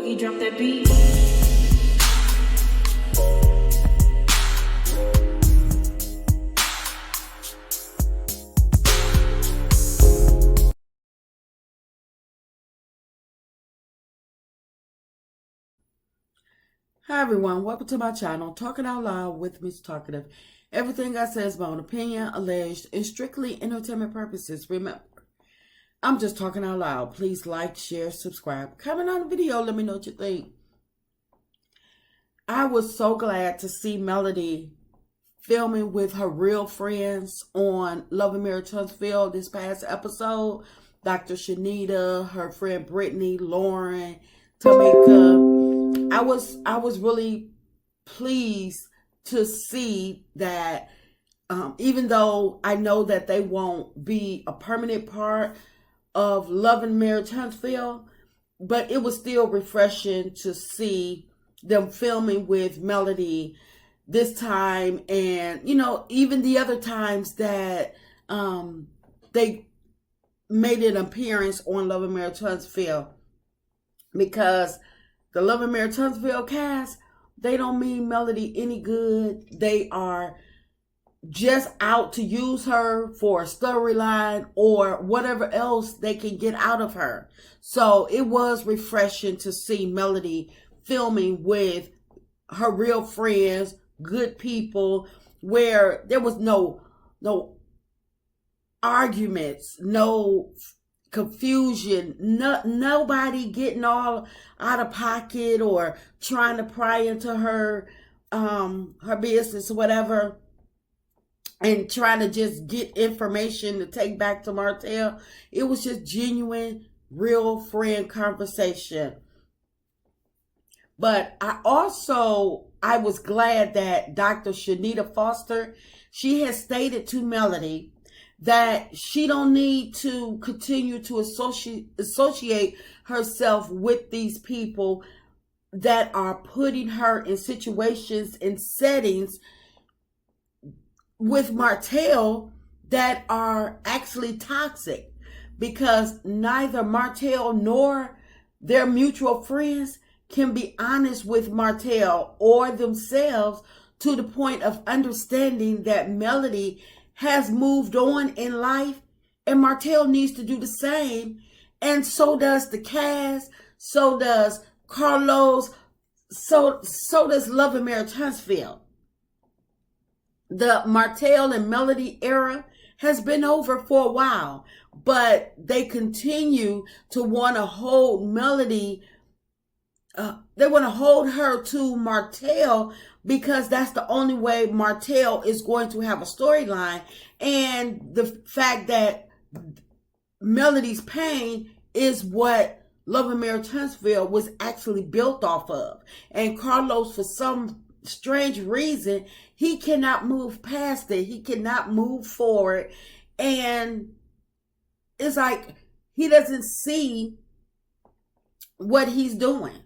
Boogie, drop that beat. Hi everyone, welcome to my channel, Talking Out Loud with Miss Talkative. Everything I say is my own opinion, alleged, and strictly entertainment purposes. Remember, I'm just talking out loud. Please like, share, subscribe. Comment on the video, let me know what you think. I was so glad to see Melody filming with her real friends on Love and Marriage Huntsville this past episode. Dr. Shanita, her friend Brittany, Lauren, Tamika. I was really pleased to see that even though I know that they won't be a permanent part of Love and Marriage Huntsville, but it was still refreshing to see them filming with Melody this time, and even the other times that they made an appearance on Love and Marriage Huntsville, because the Love and Marriage Huntsville cast, they don't mean Melody any good. They are just out to use her for a storyline or whatever else they can get out of her. So it was refreshing to see Melody filming with her real friends, good people, where there was no arguments, no confusion, nobody getting all out of pocket or trying to pry into her business or whatever, and trying to just get information to take back to Martell. It was just genuine, real friend conversation. But I was glad that Dr. Shanita Foster, she has stated to Melody that she don't need to continue to associate herself with these people that are putting her in situations and settings with Martell that are actually toxic, because neither Martell nor their mutual friends can be honest with Martell or themselves to the point of understanding that Melody has moved on in life, and Martell needs to do the same, and so does the cast, so does Carlos, so does Love and Marriage Huntsville. The Martell and Melody era has been over for a while, but they continue to want to hold Melody. They want to hold her to Martell because that's the only way Martell is going to have a storyline. And the fact that Melody's pain is what Love and Marriage Huntsville was actually built off of. And Carlos, for some strange reason, he cannot move past it. He cannot move forward. And it's like he doesn't see what he's doing.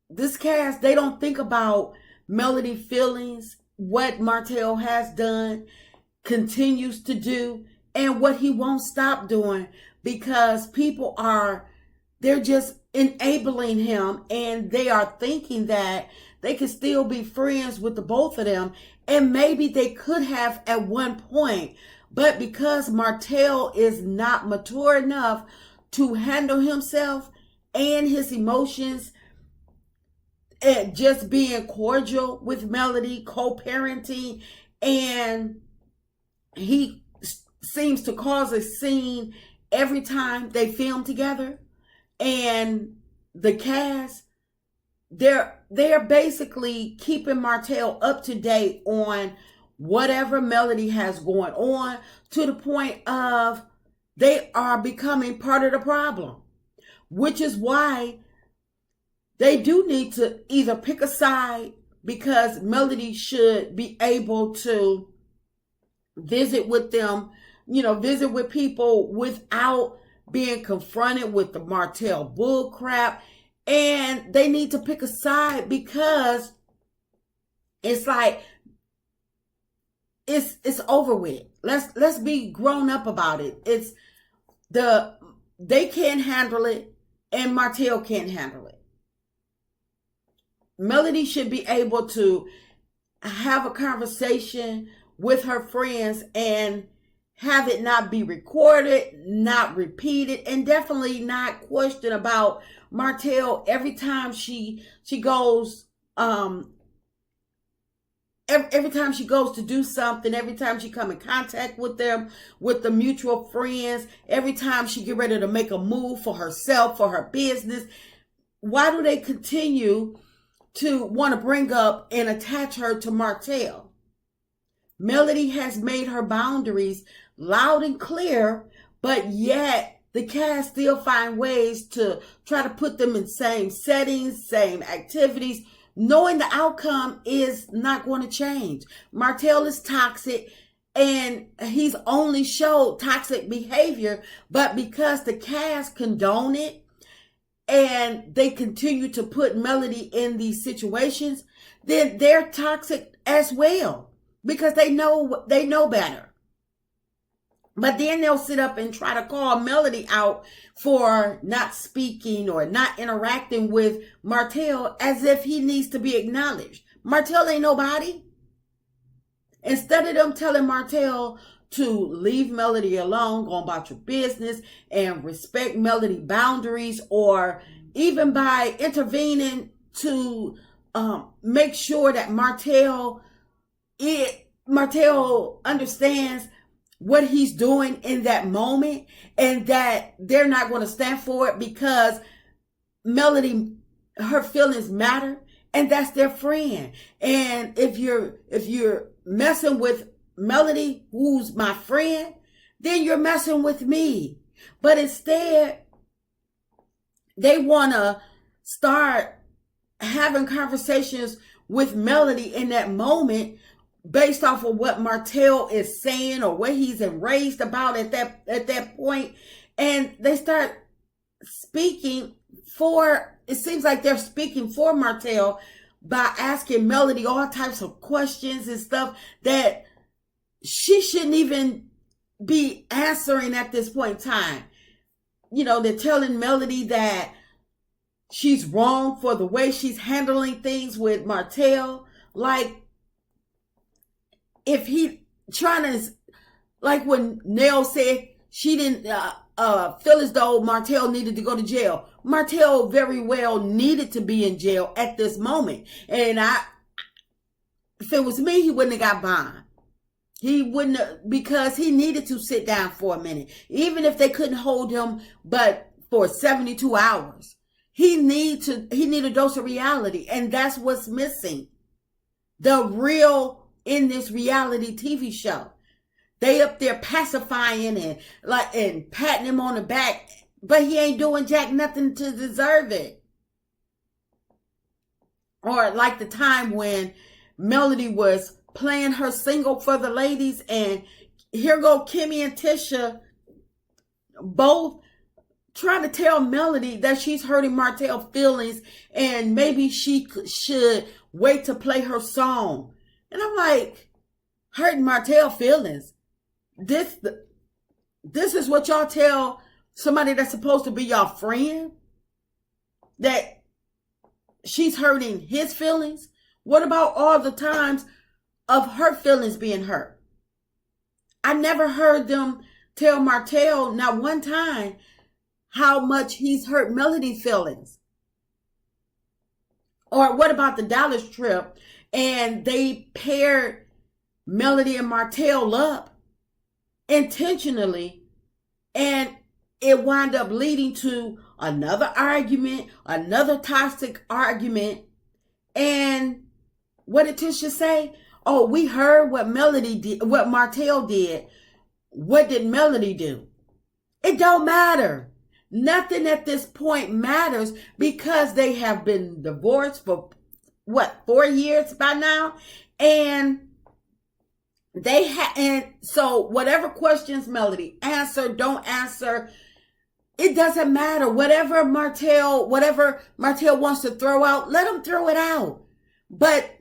This cast, they don't think about Melody feelings, what Martell has done, continues to do, and what he won't stop doing, because people they're just enabling him, and they are thinking that they can still be friends with the both of them, and maybe they could have at one point, but because Martell is not mature enough to handle himself and his emotions, and just being cordial with Melody, co-parenting, and he seems to cause a scene every time they film together. And the cast, they're basically keeping Martell up to date on whatever Melody has going on, to the point of they are becoming part of the problem, which is why they do need to either pick a side, because Melody should be able to visit with them, visit with people without being confronted with the Martell bull crap. And they need to pick a side, because it's like, it's over with. Let's be grown up about it. They can't handle it. and Martell can't handle it. Melody should be able to have a conversation with her friends and have it not be recorded, not repeated, and definitely not questioned about Martell every time she goes every time she goes to do something, every time she come in contact with them, with the mutual friends, every time she get ready to make a move for herself, for her business. Why do they continue to want to bring up and attach her to Martell? Melody has made her boundaries loud and clear, but yet the cast still find ways to try to put them in same settings, same activities, knowing the outcome is not going to change. Martell is toxic, and he's only showed toxic behavior, but because the cast condone it and they continue to put Melody in these situations, then they're toxic as well because they know better. But then they'll sit up and try to call Melody out for not speaking or not interacting with Martell as if he needs to be acknowledged. Martell ain't nobody. Instead of them telling Martell to leave Melody alone, go about your business, and respect Melody boundaries, or even by intervening to make sure that Martell understands what he's doing in that moment and that they're not going to stand for it because Melody, her feelings matter, and that's their friend. And if you're messing with Melody, who's my friend, then you're messing with me. But instead, they want to start having conversations with Melody in that moment based off of what Martell is saying or what he's enraged about at that point. And they start speaking for, it seems like they're speaking for Martell by asking Melody all types of questions and stuff that she shouldn't even be answering at this point in time. You know, they're telling Melody that she's wrong for the way she's handling things with Martell. Like, if he trying to, like when Nell said she didn't feel as though Martell needed to go to jail. Martell very well needed to be in jail at this moment. And if it was me, he wouldn't have got bond. He wouldn't have, because he needed to sit down for a minute. Even if they couldn't hold him but for 72 hours. He need a dose of reality. And that's what's missing. The real in this reality TV show. They up there pacifying and patting him on the back, but he ain't doing jack nothing to deserve it. Or like the time when Melody was playing her single for the ladies, and here go Kimmy and Tisha both trying to tell Melody that she's hurting Martell's feelings and maybe she should wait to play her song. And I'm like, hurting Martell's feelings. This is what y'all tell somebody that's supposed to be your friend? That she's hurting his feelings? What about all the times of her feelings being hurt? I never heard them tell Martell not one time how much he's hurt Melody's feelings. Or what about the Dallas trip? And they paired Melody and Martell up intentionally, and it wound up leading to another argument, another toxic argument. And what did Tisha say? Oh, we heard what Melody did, what Martell did. What did Melody do? It don't matter. Nothing at this point matters because they have been divorced for 4 years by now, and so whatever questions Melody answer, don't answer, it doesn't matter. Whatever Martell wants to throw out, let him throw it out. But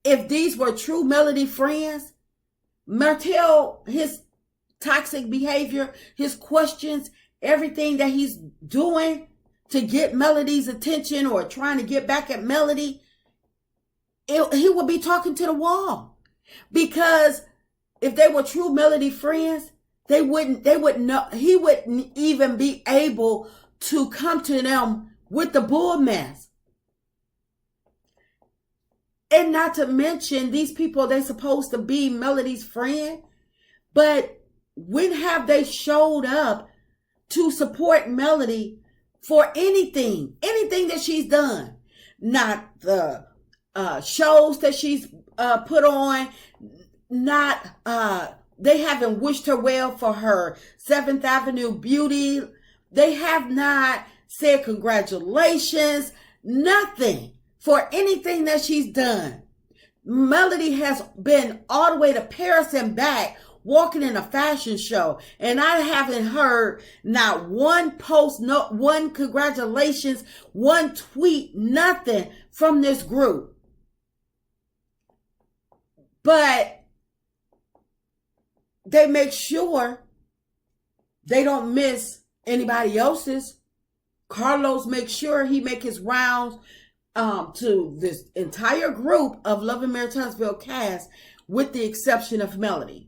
if these were true Melody friends, Martell, his toxic behavior, his questions, everything that he's doing to get Melody's attention or trying to get back at Melody, he would be talking to the wall. Because if they were true Melody friends, he wouldn't even be able to come to them with the bull mess. And not to mention, these people, they're supposed to be Melody's friend, but when have they showed up to support Melody for anything that she's done? Not the shows that she's put on, not they haven't wished her well for her 7th Avenue beauty. They have not said congratulations, nothing for anything that she's done. Melody has been all the way to Paris and back, walking in a fashion show, and I haven't heard not one post, not one congratulations, one tweet, nothing from this group. But they make sure they don't miss anybody else's. Carlos makes sure he make his rounds to this entire group of Love and Marriage Huntsville cast, with the exception of Melody.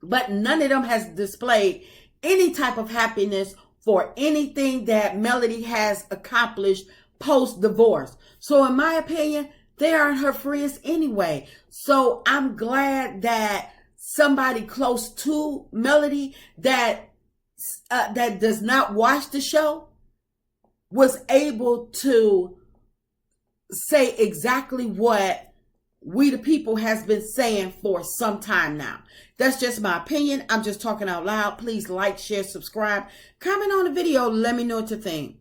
But none of them has displayed any type of happiness for anything that Melody has accomplished post-divorce. So in my opinion, they aren't her friends anyway. So I'm glad that somebody close to Melody that does not watch the show was able to say exactly what we the people has been saying for some time now. That's just my opinion. I'm just talking out loud. Please like, share, subscribe, comment on the video. Let me know what you think.